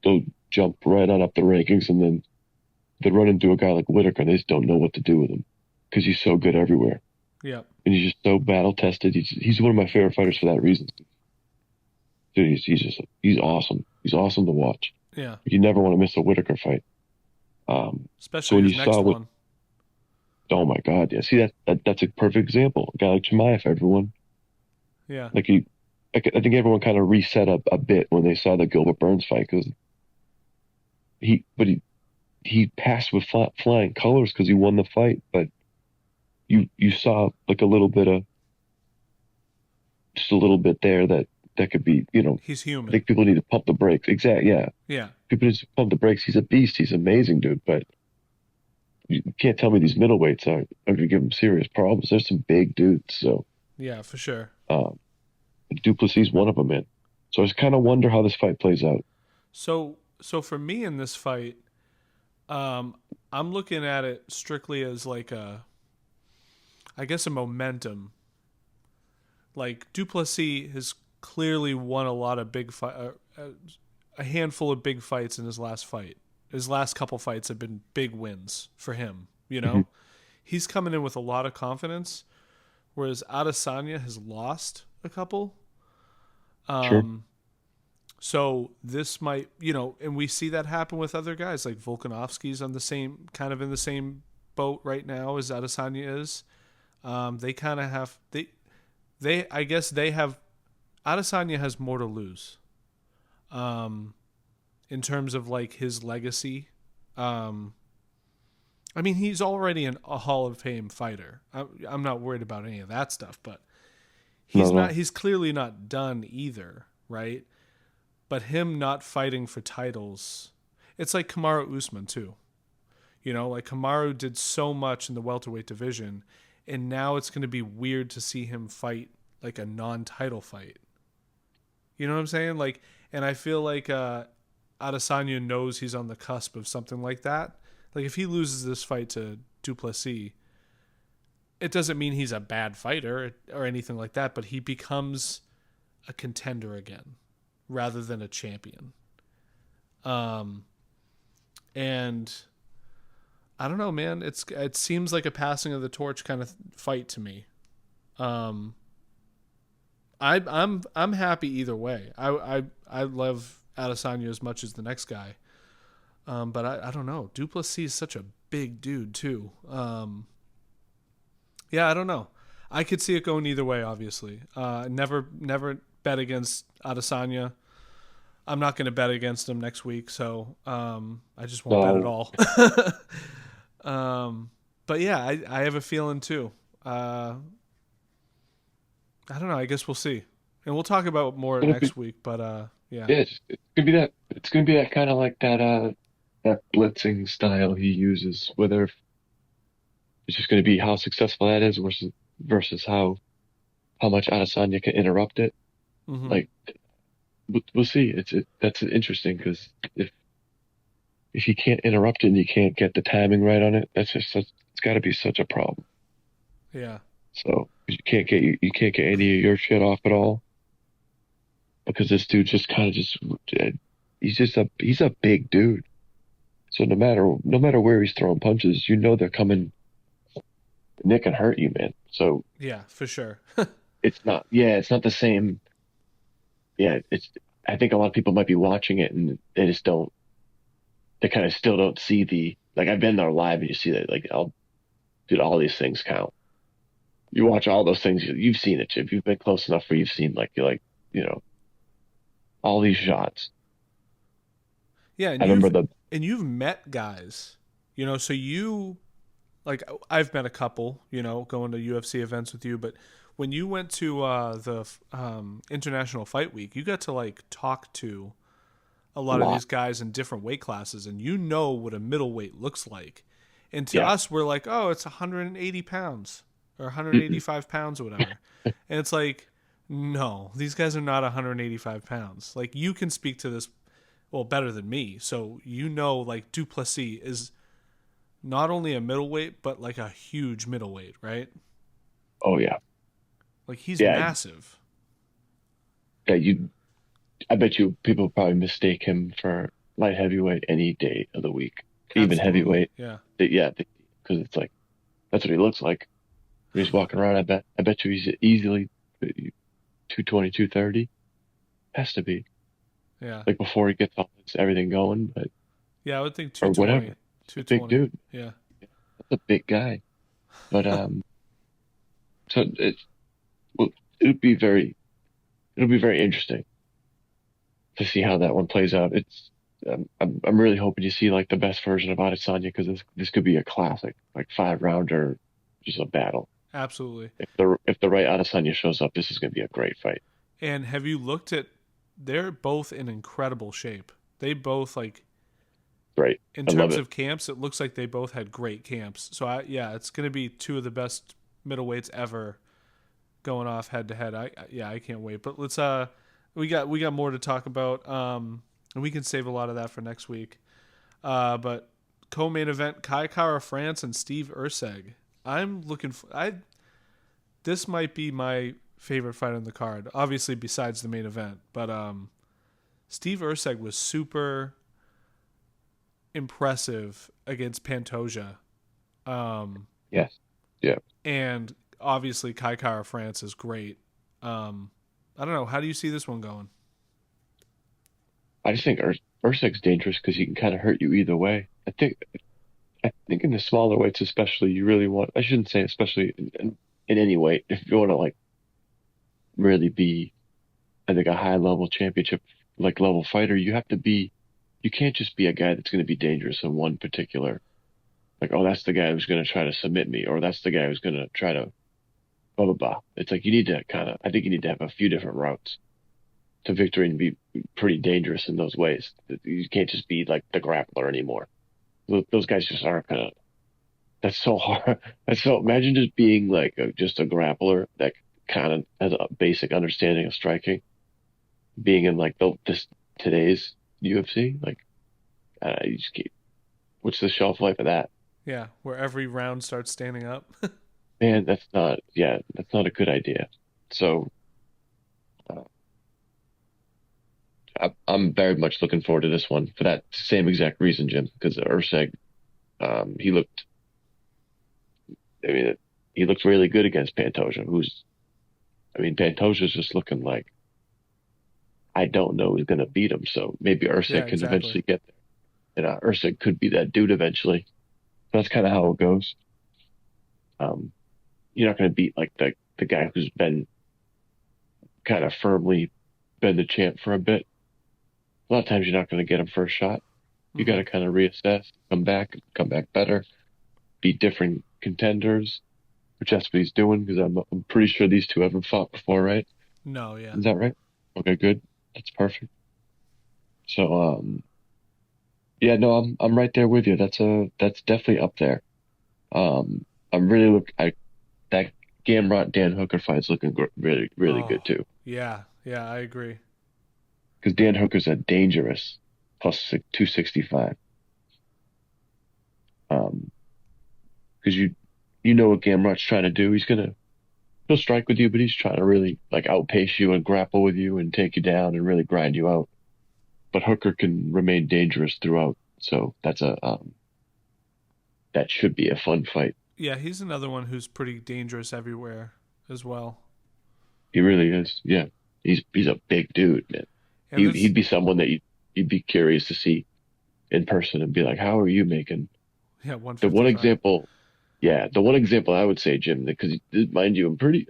they'll jump right on up the rankings and then they run into a guy like Whitaker and they just don't know what to do with him because he's so good everywhere Yep. and he's just so battle tested. He's one of my favorite fighters for that reason. Dude, he's awesome. He's awesome to watch. Yeah. You never want to miss a Whitaker fight. So Especially when his you next saw what, one. oh my God, yeah. See that's a perfect example. A guy like Chimaev, everyone Yeah. like I think everyone kind of reset up a bit when they saw the Gilbert Burns fight because he passed with flying colors because he won the fight, but you saw like a little bit of just a little bit there that could be, He's I human. think people need to pump the brakes. Exactly, yeah. Yeah. People need to pump the brakes. He's a beast. He's amazing, dude. But you can't tell me these middleweights are going to give him serious problems. There's some big dudes. So Yeah, for sure. um, Duplessis one of them, man. So I just kind of wonder how this fight plays out. So for me in this fight, um, I'm looking at it strictly as like I guess a momentum. Like Duplessis has clearly won a lot of big fight, a handful of big fights in his last fight. His last couple fights have been big wins for him. Hmm. He's coming in with a lot of confidence, whereas Adesanya has lost a couple. Sure. Um, so this might, and we see that happen with other guys like Volkanovski's on the same kind of in the same boat right now as Adesanya is. They kind of have they I guess they have Adesanya has more to lose. Um, in terms of like his legacy. Um, I mean, he's already a Hall of Fame fighter. I'm not worried about any of that stuff, but Not he's at not. all. He's clearly not done either, right? But him not fighting for titles, it's like Kamaru Usman too. Like Kamaru did so much in the welterweight division, and now it's going to be weird to see him fight like a non-title fight. You know what I'm saying? Like, and I feel like Adesanya knows he's on the cusp of something like that. Like, if he loses this fight to Duplessis, it doesn't mean he's a bad fighter or anything like that, but he becomes a contender again rather than a champion. Um, and I don't know, man. It seems like a passing of the torch kind of fight to me. Um, I'm happy either way. I love Adesanya as much as the next guy. But I don't know. Duplessis is such a big dude too. Yeah, I don't know. I could see it going either way. Obviously, never bet against Adesanya. I'm not going to bet against him next week, so I just won't bet at No, all. But yeah, I have a feeling too. I don't know. I guess we'll see, and we'll talk about more it'll be next week. But yeah, yeah. It's gonna be that. It's gonna be that kind of like that blitzing style he uses. Whether it's just gonna be how successful that is versus how much Adesanya can interrupt it. hmm Like we'll see. That's interesting because if you can't interrupt it and you can't get the timing right on it, it's got to be such a problem. yeah, So you can't get any of your shit off at all because this dude just kind of just he's a big dude. So no matter where he's throwing punches, they're coming and they can hurt you, man. So yeah, for sure. it's not the same. Yeah, it's I think a lot of people might be watching it and they just don't. They kind of still don't see the like. I've been there live and you see that like, oh, dude, all these things count. You watch all those things, you've seen it, Chip. You've been close enough where you've seen like you're like you know all these shots. Yeah, I remember the and you've met guys, so you like I've met a couple, going to UFC events with you, but when you went to the International Fight Week, you got to like talk to a lot of lot. these guys in different weight classes, and you know what a middleweight looks like. And to Yeah. us, we're like, oh, it's 180 pounds or Mm-mm. 185 pounds or whatever. And it's like, no, these guys are not 185 pounds. Like, you can speak to this, well, better than me. So, like, Duplessis is not only a middleweight, but like a huge middleweight, right? Oh yeah. Like, he's Yeah. massive. Yeah. I bet you people probably mistake him for light heavyweight any day of the week, even Absolutely. heavyweight. Yeah. Yeah, because it's like that's what he looks like when he's walking around. I bet you he's easily 220, 230. Has to be Yeah. like before he gets all everything going, but Yeah, I would think or 220. whatever. A big 220. dude. Yeah. That's a big guy. But so well, it'll be very it'll be very interesting to see how that one plays out. I'm really hoping you see like the best version of Adesanya because this could be a classic, like 5 rounder, just a battle. Absolutely. If the right Adesanya shows up, this is going to be a great fight. And have you looked at? They're both in incredible shape. They both like Great, in I love terms it. of camps. It looks like they both had great camps. So yeah, it's going to be two of the best middleweights ever going off head to head. I can't wait. But let's we got more to talk about. And we can save a lot of that for next week. But co-main event: Kai Kara France and Steve Urseg. I'm looking for. This might be my favorite fight on the card. Obviously, besides the main event, but Steve Urseg was super impressive against Pantoja, Yes, yeah. and obviously Kai Kara France is great. I don't know. How do you see this one going? I just think Ursak's dangerous because he can kind of hurt you either way. I think in the smaller weights, especially, you really want. I shouldn't say especially in any weight. If you want to like really be, I think a high level championship like level fighter, you have to be. You can't just be a guy that's going to be dangerous in one particular. Like, oh, that's the guy who's going to try to submit me, or that's the guy who's going to try to blah blah blah. It's like you need to kind of. I think you need to have a few different routes to victory and be pretty dangerous in those ways. You can't just be like the grappler anymore. Those guys just aren't gonna. That's so hard. That's so. Imagine just being like just a grappler that kind of has a basic understanding of striking. Being in like this today's UFC, like you just keep. What's the shelf life of that? Yeah, where every round starts standing up. Man, that's not. Yeah, that's not a good idea. So uh, I'm very much looking forward to this one for that same exact reason, Jim. Because Urseg, he looked. I mean, he looked really good against Pantoja, who's. I mean, Pantoja's just looking like I don't know who's going to beat him. So maybe Yeah, Ursig can exactly. eventually get there. And Ursig could be that dude eventually. That's kind of how it goes. Um, you're not going to beat like the guy who's been kind of firmly been the champ for a bit. A lot of times you're not going to get him first shot. You got Hmm. to kind of reassess, come back better, beat different contenders, which that's what he's doing because I'm pretty sure these two haven't fought before, right? No, yeah. Is that right? Okay, good. That's perfect. So, yeah, no, I'm right there with you. That's definitely up there. I'm really that Gamrot Dan Hooker fight's looking really really Oh, good too. yeah, yeah. I agree. Because Dan Hooker's a dangerous plus 265. Um, because you know what Gamrot's trying to do. He'll strike with you, but he's trying to really like outpace you and grapple with you and take you down and really grind you out. But Hooker can remain dangerous throughout. So that should be a fun fight. Yeah, he's another one who's pretty dangerous everywhere as well. He really is. Yeah. He's a big dude, man. And He'd be someone that you'd be curious to see in person and be like, how are you making yeah, the one 155. example? Yeah, the one example I would say, Jim, because mind you, pretty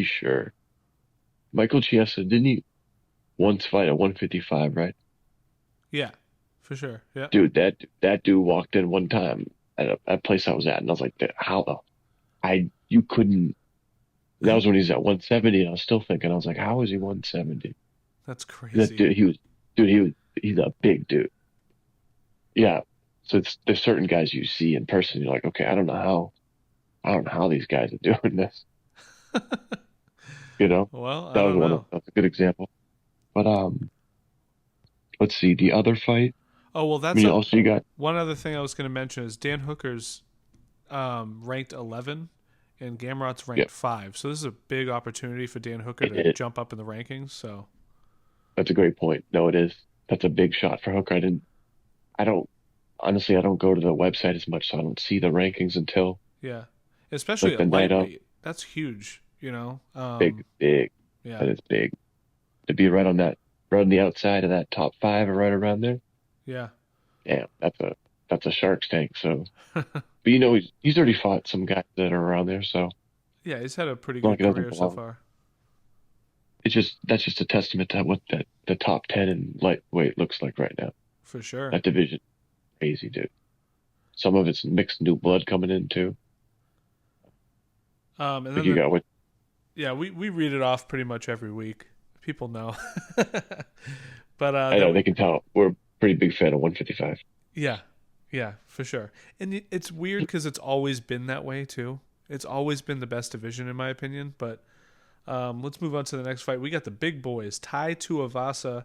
sure Michael Chiesa didn't he once fight at 155, right? Yeah, for sure. Yeah. Dude, that dude walked in one time at a place I was at, and I was like, how the you couldn't. That was when he was at 170, and I was still thinking, I was like, how is he 170? That's That crazy. dude, he's a big dude. Yeah. So there's certain guys you see in person, you're like, okay, I don't know how these guys are doing this. You know, Well, I that was don't know. that's a good example. But let's see the other fight. Oh well, I mean, also you got one other thing I was going to mention is Dan Hooker's ranked 11 and Gamrot's yeah, ranked 5. So this is a big opportunity for Dan Hooker to it, jump up in the rankings. So that's a great point. No, it is. That's a big shot for Hooker. I don't honestly, I don't go to the website as much, so I don't see the rankings until yeah, especially like the at night of. lightweight, that's huge. You know, Big. yeah, That is big to be right on the outside of that top five or right around there. yeah, Damn, that's a Shark's tank. So, but he's already fought some guys that are around there, so yeah. He's had a pretty it's not like good it doesn't career so belong. far. It's just that's just a testament to what the top 10 in lightweight looks like right now. For sure. That division, crazy dude. Some of it's mixed new blood coming in too. And Like then you got with yeah, we read it off pretty much every week. People know. But I know they can tell we're a pretty big fan of 155. yeah, yeah, for sure. And it's weird because it's always been that way too. It's always been the best division in my opinion. But let's move on to the next fight. We got the big boys. Tai Tuivasa.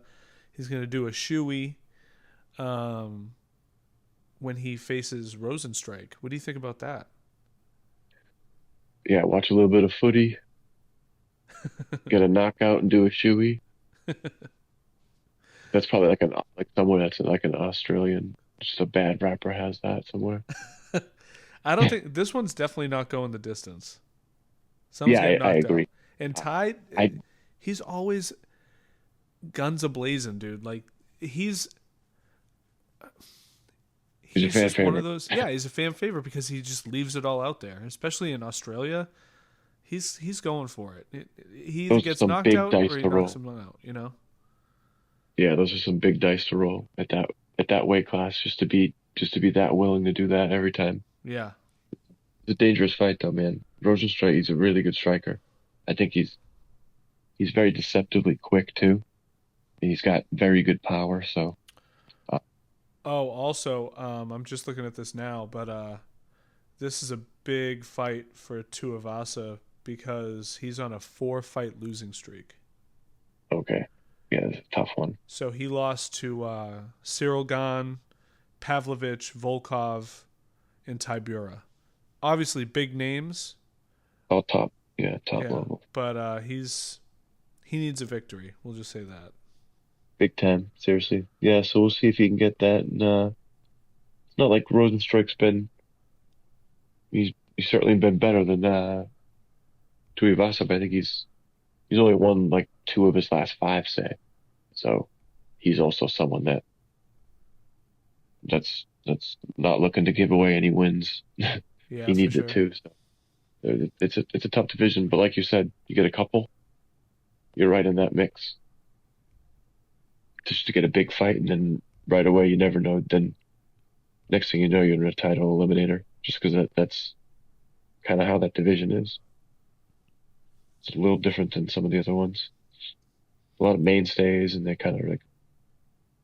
He's going to do a shoey um, when he faces Rosenstrike. What do you think about that? Yeah, watch a little bit of footy, get a knockout and do a shoey. That's probably like somewhere that's like an Australian, just a bad rapper has that somewhere. I don't think this one's definitely not going the distance. Someone's Yeah, getting I knocked out. agree. And Ty, I he's always guns ablazing, dude. Like he's he's a he's fan just one of favorite. those. Yeah, he's a fan favorite because he just leaves it all out there, especially in Australia. He's going for it. He either Those are gets some knocked big out dice or he to knocks roll. him out. You know. Yeah, those are some big dice to roll at that weight class just to be that willing to do that every time. Yeah. It's a dangerous fight though, man. Rosenstrike, he's a really good striker. I think he's very deceptively quick too. And he's got very good power, so uh, Oh, also, I'm just looking at this now, but this is a big fight for Tuivasa because he's on a 4-fight losing streak. okay. Yeah, it's a tough one. So he lost to Cyril Gahn, Pavlovich, Volkov, and Tybura. Obviously, big names. All top, yeah, top Yeah, level. but he needs a victory. We'll just say that. Big time, seriously. Yeah, so we'll see if he can get that. And it's not like Rosenstrike's been he's certainly been better than Tuivasa, but I think he's only won like two of his last five, say. So he's also someone that's not looking to give away any wins. Yeah, He for needs it sure. too. So it's a tough division, but like you said, you get a couple, you're right in that mix. Just to get a big fight, and then right away you never know. Then next thing you know, you're in a title eliminator, just because that's kind of how that division is. It's a little different than some of the other ones. A lot of mainstays, and they kind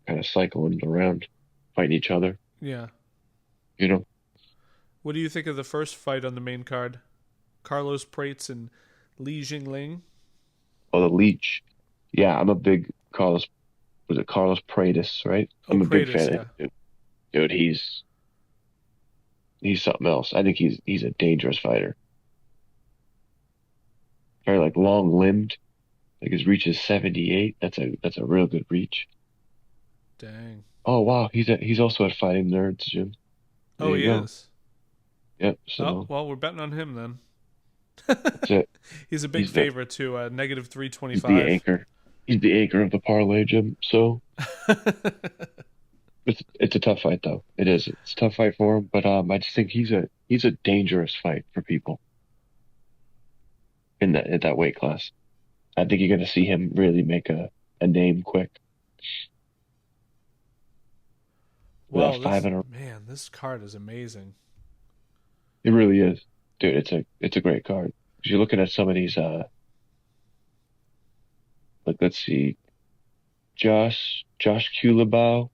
of cycling around, fighting each other. Yeah. You know, What do you think of the first fight on the main card? Carlos Prates and Li Jingling. oh the Leech. Yeah, I'm a big Carlos. Was it Carlos Paredes, right? Oh, I'm a big Prates, fan of yeah. him, dude. He's something else. I think he's a dangerous fighter. Very like long limbed. Like his reach is 78. That's a real good reach. Dang. Oh wow, he's also at Fighting Nerds, Jim. There Oh, you he go. is. Yep. Oh, So well, we're betting on him then. that's it. He's a big He's the favorite too. Negative he's the 325. anchor. He's the anchor of the parlay, Jim. So it's a tough fight though. It is. It's a tough fight for him, but I just think he's a dangerous fight for people in that weight class. I think you're gonna see him really make a name quick. With Well, that five in a, man, this card is amazing. it really is, dude. It's a great card. 'Cause you're looking at some of these like let's see, Josh Culibao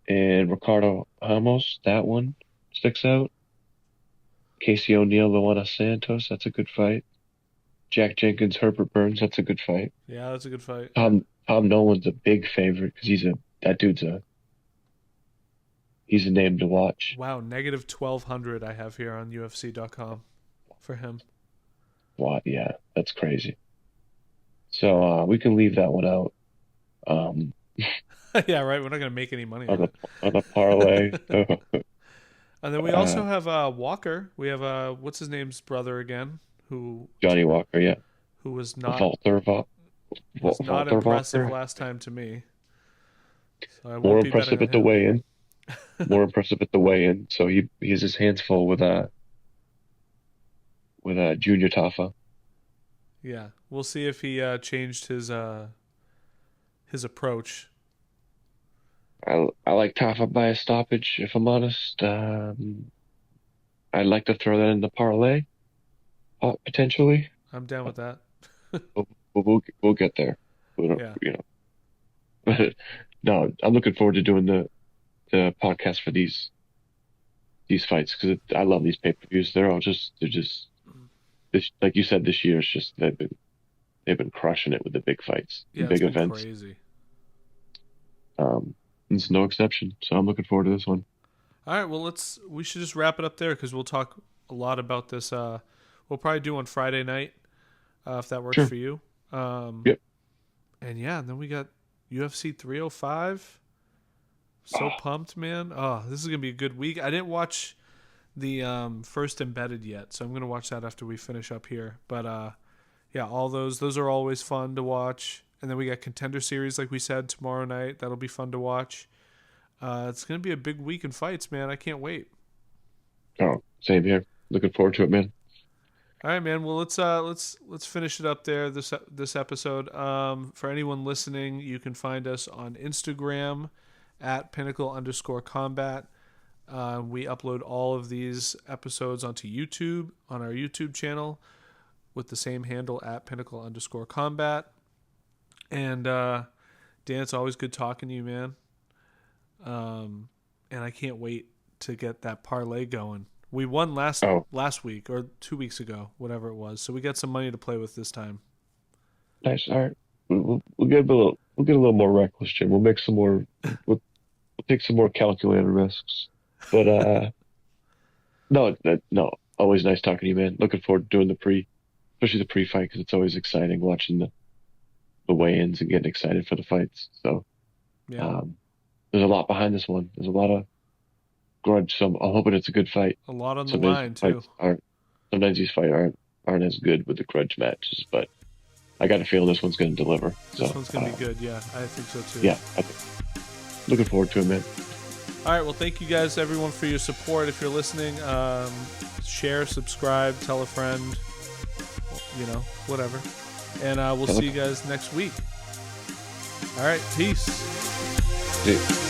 and Ricardo Ramos. That one sticks out. Casey O'Neill, Luana Santos. That's a good fight. Jack Jenkins, Herbert Burns. That's a good fight. Yeah, that's a good fight. Tom Nolan's a big favorite because he's a name to watch. Wow, negative 1,200 I have here on UFC.com for him. Wow, yeah, that's crazy. So we can leave that one out. Um, Yeah, right. We're not going to make any money on on a it. on a parlay. And then we also have Walker. We have what's his name's brother again, who Johnny Walker, yeah. who was not Walter impressive Walker. last time to me. So I More won't be impressive betting at the on him. weigh-in. More impressive at the weigh-in. So he has his hands full with Junior Tafa. Yeah, we'll see if he changed his approach. I like Tafa by a stoppage, if I'm honest. I'd like to throw that in the parlay, potentially. I'm down with that. But we'll get there. We don't, Yeah. No, I'm looking forward to doing the podcast for these fights because I love these pay-per-views. They're just this, like you said, this year it's just they've been crushing it with the big fights, the Yeah, big it's been events. crazy. It's no exception. So I'm looking forward to this one. All right, well we should just wrap it up there because we'll talk a lot about this. We'll probably do on Friday night if that works Sure. for you. Yep. And yeah, and then we got UFC 305. So pumped, man! Oh, this is gonna be a good week. I didn't watch the first embedded yet, so I'm gonna watch that after we finish up here. But yeah, all those are always fun to watch. And then we got Contender Series, like we said, tomorrow night. That'll be fun to watch. It's gonna be a big week in fights, man. I can't wait. Oh, same here. Looking forward to it, man. All right, man. Well, let's finish it up there. This episode. For anyone listening, you can find us on Instagram at Pinnacle_Combat. We upload all of these episodes onto YouTube on our YouTube channel with the same handle at Pinnacle_Combat. And Dan, it's always good talking to you, man. And I can't wait to get that parlay going. We won last week or 2 weeks ago, whatever it was. So we got some money to play with this time. Nice. All right. We'll get a little more reckless, Jim. We'll make some more. We'll take some more calculated risks. But no. Always nice talking to you, man. Looking forward to doing especially the pre-fight because it's always exciting watching the weigh-ins and getting excited for the fights. So Yeah, there's a lot behind this one. There's a lot of grudge. So I'm hoping it's a good fight. a lot on the Sometimes line too. Sometimes these fights aren't as good with the grudge matches, but I got a feeling this one's going to deliver. This one's going to be good. Yeah, I think so too. Yeah, looking forward to it, man. All right. Well, thank you guys, everyone, for your support. If you're listening, share, subscribe, tell a friend, whatever. And we'll see you guys next week. All right. Peace. See you.